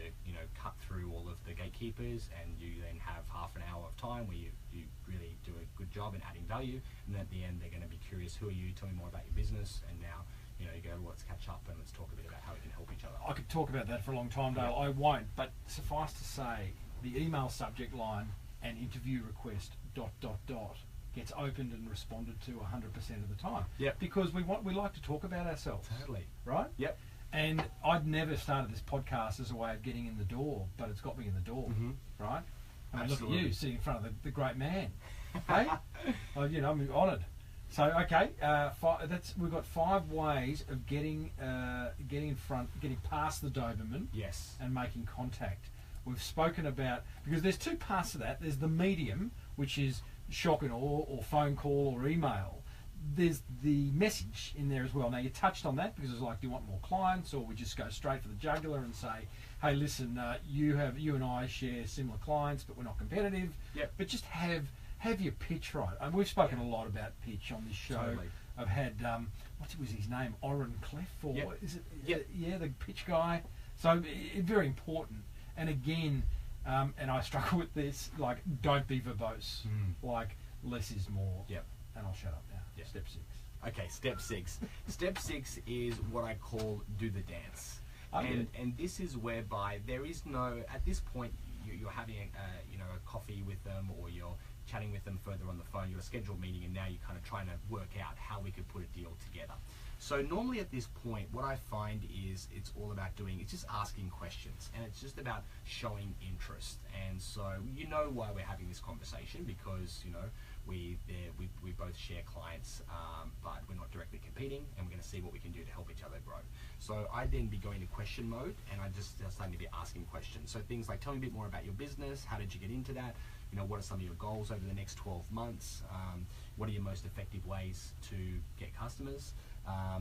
cut through all of the gatekeepers, and you then have half an hour of time where you really do a good job in adding value, and at the end they're going to be curious, who are you, tell me more about your business, and now you go, let's catch up and let's talk a bit about how we can help each other. I could talk about that for a long time, Dale. I won't, but suffice to say, the email subject line and interview request ... gets opened and responded to 100% of the time. Because we like to talk about ourselves. Totally. Right? Yep. And I'd never started this podcast as a way of getting in the door, but it's got me in the door, right? I mean, look at you sitting in front of the great man. Hey, I'm honoured. So okay, we've got 5 ways of getting in front, getting past the Doberman, yes, and making contact. We've spoken about, because there's two parts of that. There's the medium, which is shock and awe, or phone call, or email. There's the message in there as well. Now, you touched on that because it's like, do you want more clients, or we just go straight for the jugular and say, hey, listen, you and I share similar clients, but we're not competitive. Yep. But just have your pitch right. And we've spoken a lot about pitch on this show. Totally. I've had what was his name, Oren Clef, or is it? Yeah, the pitch guy. So very important. And again, and I struggle with this. Like, don't be verbose. Like, less is more. Yep. And I'll shut up now. Yep. Step 6. Okay, step 6. Step 6 is what I call do the dance. And this is whereby there is no, at this point, you're having a coffee with them, or you're chatting with them further on the phone, you're a scheduled meeting, and now you're kind of trying to work out how we could put a deal together. So normally at this point, what I find is it's all about it's just asking questions, and it's just about showing interest. And so you know why we're having this conversation, because we both share clients, but we're not directly competing, and we're going to see what we can do to help each other grow. So I'd then be going to question mode, and I just starting to be asking questions. So things like, tell me a bit more about your business. How did you get into that? What are some of your goals over the next 12 months? What are your most effective ways to get customers?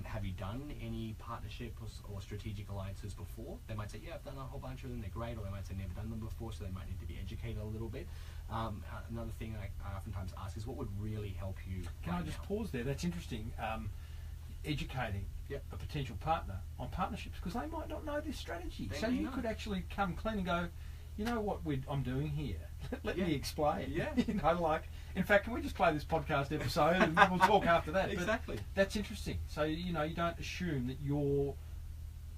Have you done any partnership or strategic alliances before? They might say, yeah, I've done a whole bunch of them, they're great. Or they might say, never done them before, so they might need to be educated a little bit. Another thing I oftentimes ask is, what would really help you? Can I just pause there? That's interesting. Educating a potential partner on partnerships, because they might not know this strategy. So you could actually come clean and go, you know what I'm doing here? Let me explain. Yeah. In fact, can we just play this podcast episode and we'll talk after that? Exactly. But that's interesting. So, you don't assume that your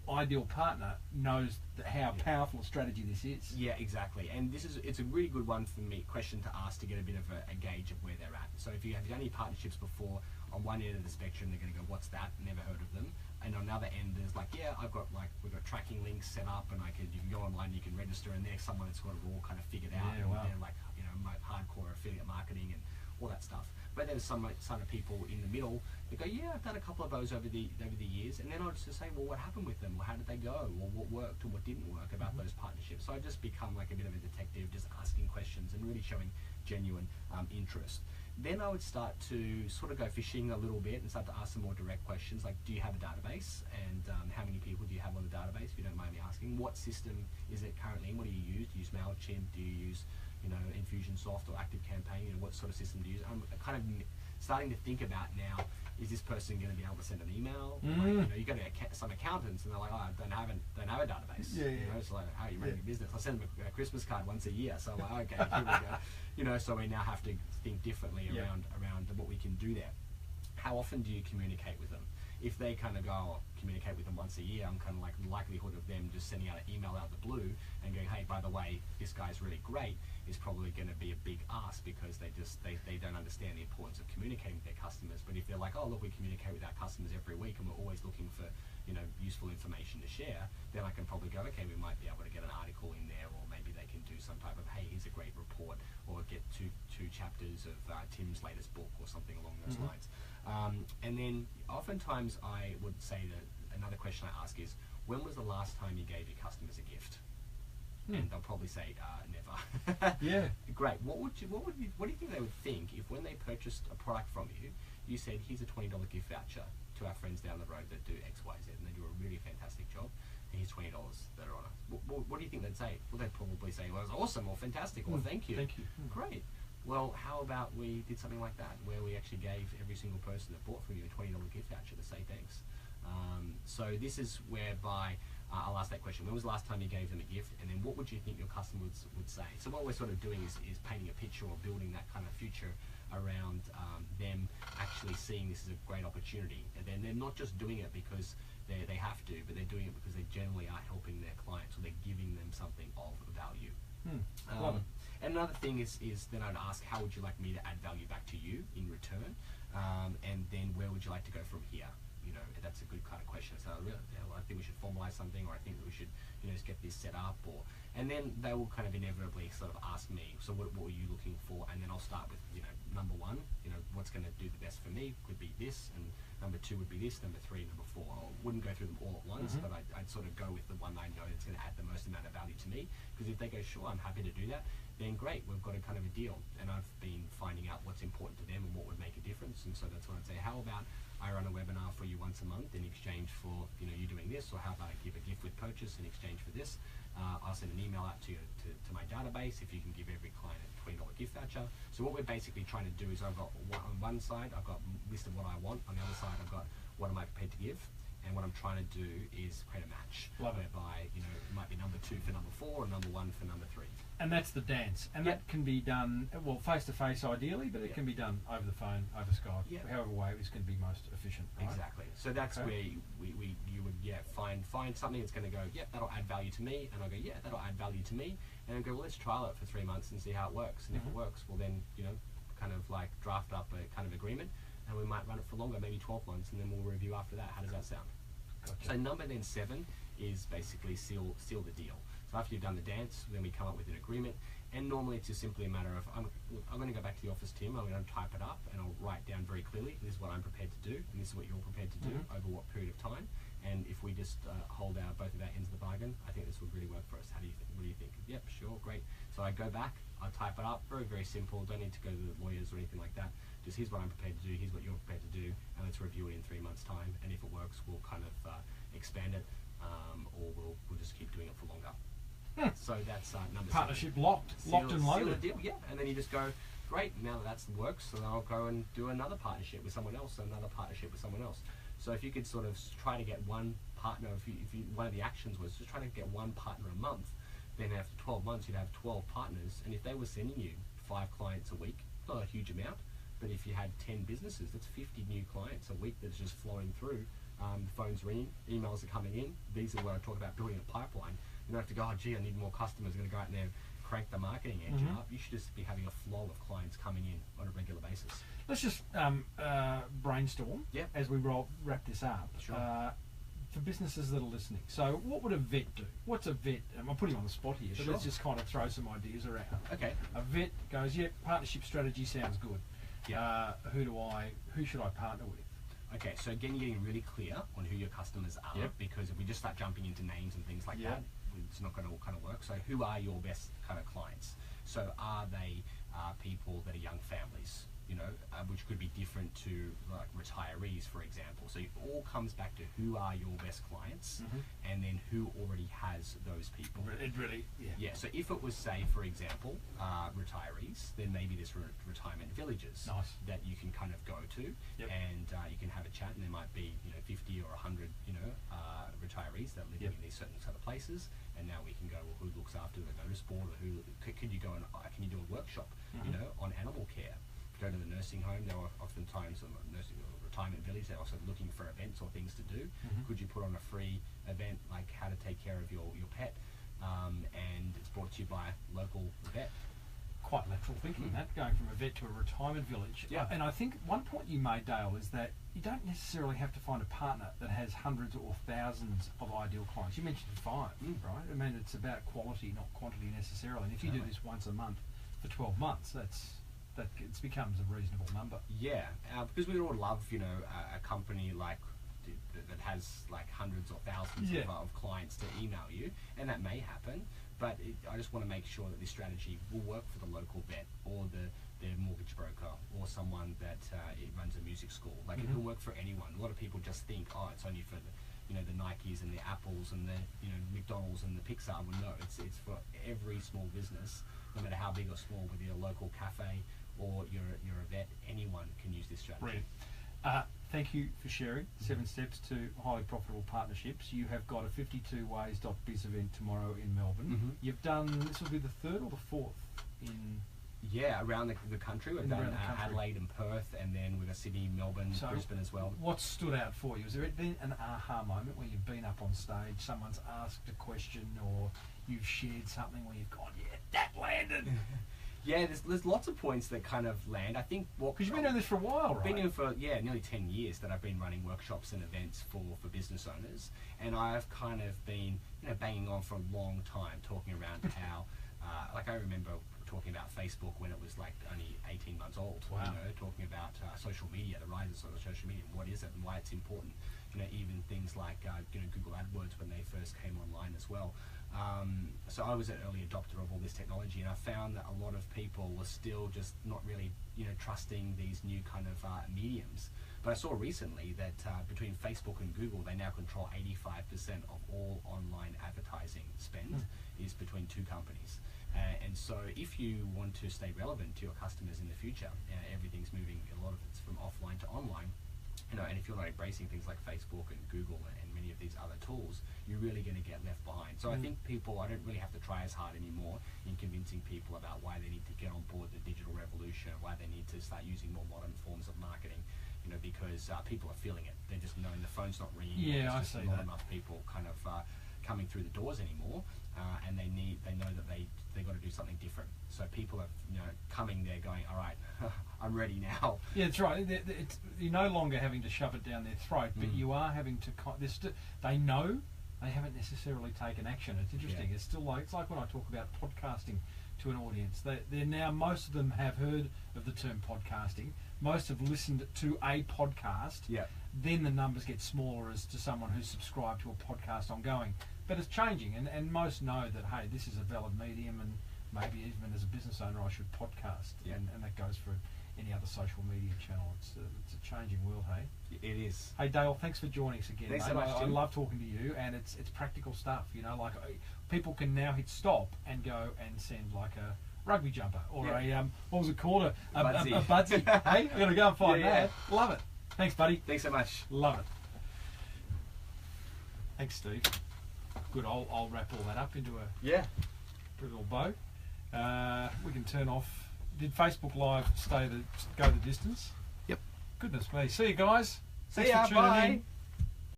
ideal partner knows how powerful a strategy this is. Yeah, exactly. And it's a really good one for me, question to ask, to get a bit of a gauge of where they're at. So if you have done any partnerships before, on one end of the spectrum, they're going to go, what's that? Never heard of them. And on the other end, there's like, yeah, we've got tracking links set up, and you can go online, you can register, and there's someone that's got it all kind of figured out. Yeah, wow. They're like, hardcore affiliate marketing and all that stuff. But there's some of people in the middle that go, yeah, I've done a couple of those over the years, and then I'll just say, well, what happened with them? Well, how did they go? Or what worked and what didn't work about those partnerships? So I just become like a bit of a detective, just asking questions and really showing genuine interest. Then I would start to sort of go fishing a little bit and start to ask some more direct questions, like, do you have a database? And how many people do you have on the database, if you don't mind me asking? What system is it currently in? What do you use? Do you use MailChimp? Do you use Infusionsoft or ActiveCampaign? What sort of system do you use? I'm kind of starting to think about now, is this person going to be able to send an email? You go to some accountants and they're like, oh, I don't have a database. It's like, how you run your business? I send them a Christmas card once a year. So I'm like, okay, here we go. So we now have to think differently around what we can do there. How often do you communicate with them? If they kind of go, communicate with them once a year, I'm kind of like, the likelihood of them just sending out an email out of the blue and going, hey, by the way, this guy's really great, is probably going to be a big ask, because they don't understand the importance of communicating with their customers. But if they're like, oh, look, we communicate with our customers every week and we're always looking for useful information to share, then I can probably go, okay, we might be able to get an article in there, or maybe they can do some type of, hey, here's a great report, or get two chapters of Tim's latest book or something along those lines. And then oftentimes I would say that another question I ask is, when was the last time you gave your customers a gift? And they'll probably say, never. Yeah. Great. What do you think they would think if, when they purchased a product from you, you said, here's a $20 gift voucher to our friends down the road that do X, Y, Z, and they do a really fantastic job, and here's $20 that are on it. What do you think they'd say? Well, they'd probably say, well, it was awesome, or fantastic, or thank you. Thank you. Great. Well, how about we did something like that, where we actually gave every single person that bought from you a $20 gift voucher to say thanks? So this is whereby I'll ask that question. When was the last time you gave them a gift? And then what would you think your customers would say? So what we're sort of doing is painting a picture, or building that kind of future around them actually seeing this as a great opportunity. And then they're not just doing it because they have to, but they're doing it because they generally are helping their clients, or they're giving them something of value. And another thing is then I'd ask, how would you like me to add value back to you in return? And then where would you like to go from here? That's a good kind of question. So I think we should formalize something, or I think that we should just get this set up, and then they will kind of inevitably sort of ask me, so what were you looking for? And then I'll start with number one, what's going to do the best for me could be this, and number two would be this, number three, number four. I wouldn't go through them all at once, but I'd sort of go with the one I know that's going to add the most amount of value to me, Because if they go, sure, I'm happy to do that, then great, we've got a kind of a deal. And I've been finding out what's important to them and what would make a difference. And so that's what I'd say, how about I run a webinar for you once a month in exchange for, you know, you doing this, or how about I give a gift with purchase in exchange for this. I'll send an email out to you to my database if you can give every client a $20 gift voucher. So what we're basically trying to do is I've got on one side, I've got a list of what I want. On the other side, I've got what am I prepared to give. And what I'm trying to do is create a match. Love it. Whereby, you know, it might be number 2 for number 4 or number 1 for number 3. And that's the dance. And that can be done, well, face-to-face ideally, but it can be done over the phone, over Skype, however way it's going to be most efficient, right? Exactly. So that's where you would find something that's going to go, that'll add value to me. And I'll go, that'll add value to me. And then go, well, let's trial it for 3 months and see how it works. And if it works, well then, you know, kind of like draft up a kind of agreement. And we might run it for longer, maybe 12 months, and then we'll review after that. How does that sound? Gotcha. So number then 7 is basically seal the deal. So after you've done the dance, then we come up with an agreement. And normally it's just simply a matter of, I'm going to go back to the office, Tim, I'm going to type it up and I'll write down very clearly, this is what I'm prepared to do, and this is what you're prepared to do over what period of time. And if we just hold both of our ends of the bargain, I think this would really work for us. How do you think? What do you think? Yep, sure, great. So I go back, I type it up, very, very simple, don't need to go to the lawyers or anything like that. Just here's what I'm prepared to do, here's what you're prepared to do, and let's review it in 3 months' time. And if it works, we'll kind of expand it, or we'll just keep doing it for longer. So that's number 7. Partnership locked and loaded. Deal, and then you just go, great, now that works, so then I'll go and do another partnership with someone else, another partnership with someone else. So if you could sort of try to get one partner, if you one of the actions was just trying to get one partner a month, then after 12 months you'd have 12 partners, and if they were sending you 5 clients a week, not a huge amount, but if you had 10 businesses, that's 50 new clients a week that's just flowing through. The phone's ringing, emails are coming in. These are where I talk about building a pipeline. You don't have to go, oh gee, I need more customers. I'm going to go out there and crank the marketing engine up. You should just be having a flow of clients coming in on a regular basis. Let's just brainstorm as we wrap this up. Sure. For businesses that are listening. So what would a vet do? What's a vet? I'm putting on the spot here, but let's just kind of throw some ideas around. Okay. A vet goes, partnership strategy sounds good. Who should I partner with? Okay, so again, you're getting really clear on who your customers are, because if we just start jumping into names and things like that, it's not going to kind of work. So who are your best kind of clients? So are they people that are young families, you know, which could be different to like retirees, for example. So it all comes back to who are your best clients, and then who already has those people. It really, So if it was, say, for example, retirees, then maybe there's retirement villages that you can kind of go to, and you can have a chat, and there might be 50 or 100 retirees that live in these certain sort of places, and now we can go, well, who looks after the notice board, or who can you go and can you do a workshop, on animal care? Go to the nursing home. There are oftentimes nursing or retirement village. They're also looking for events or things to do. Could you put on a free event like how to take care of your pet, and it's brought to you by a local vet? Quite lateral thinking, that, going from a vet to a retirement village. And I think one point you made, Dale, is that you don't necessarily have to find a partner that has hundreds or thousands of ideal clients. You mentioned 5, right? I mean, it's about quality, not quantity necessarily. And if you do this once a month for 12 months, that it becomes a reasonable number. Because we all love, a company like that has like hundreds or thousands of clients to email you, and that may happen. But I just want to make sure that this strategy will work for the local vet or their mortgage broker or someone that it runs a music school. Like it can work for anyone. A lot of people just think, oh, it's only for the Nikes and the Apples and the McDonald's and the Pixar. Well, no, it's for every small business, no matter how big or small, whether you're a local cafe or you're a vet, anyone can use this strategy. Thank you for sharing 7 steps to highly profitable partnerships. You have got a 52ways.biz event tomorrow in Melbourne. You've done, this will be the 3rd or the 4th in... around the country. We've done Adelaide and Perth, and then we've got Sydney, Melbourne, Brisbane as well. What stood out for you? Has there been an aha moment where you've been up on stage, someone's asked a question, or you've shared something where you've gone, that landed? There's lots of points that kind of land. I think because you've been doing this for a while, right? I've been doing it for nearly 10 years that I've been running workshops and events for business owners, and I've kind of been banging on for a long time talking around how, like I remember talking about Facebook when it was like only 18 months old. Wow. You know, talking about social media, the rise of social media, what is it and why it's important. You know, even things like Google AdWords when they first came online as well. So I was an early adopter of all this technology, and I found that a lot of people were still just not really, trusting these new kind of mediums. But I saw recently that between Facebook and Google, they now control 85% of all online advertising spend is between two companies. And so if you want to stay relevant to your customers in the future, everything's moving, a lot of it's from offline to online. And if you're not embracing things like Facebook and Google and many of these other tools, you're really going to get left behind. So I think I don't really have to try as hard anymore in convincing people about why they need to get on board the digital revolution, why they need to start using more modern forms of marketing, because people are feeling it. They're just knowing the phone's not ringing. Yeah, There's I see not that. enough people kind of coming through the doors anymore, and they know that they got to do something different. So people are coming there going, all right, I'm ready now. Yeah, that's right. You're no longer having to shove it down their throat, but you are having to. They know, they haven't necessarily taken action. It's interesting. Yeah. It's like when I talk about podcasting to an audience. They're now, most of them have heard of the term podcasting. Most have listened to a podcast. Yeah. Then the numbers get smaller as to someone who's subscribed to a podcast ongoing. But it's changing, and most know that, hey, this is a valid medium, and maybe even as a business owner, I should podcast. Yeah. And that goes for any other social media channel. It's a changing world, hey? It is. Hey, Dale, thanks for joining us again. Thanks mate. so much, I Tim. love talking to you, and it's practical stuff. Like people can now hit stop and go and send like a rugby jumper or a what was it called, a budsy. Hey, I'm gonna go and find that. Love it. Thanks, buddy. Thanks so much. Love it. Thanks, Steve. Good. I'll wrap all that up into a little bow. We can turn off. Did Facebook Live go the distance? Yep. Goodness me. See you guys. See Thanks ya. for tuning Bye. in.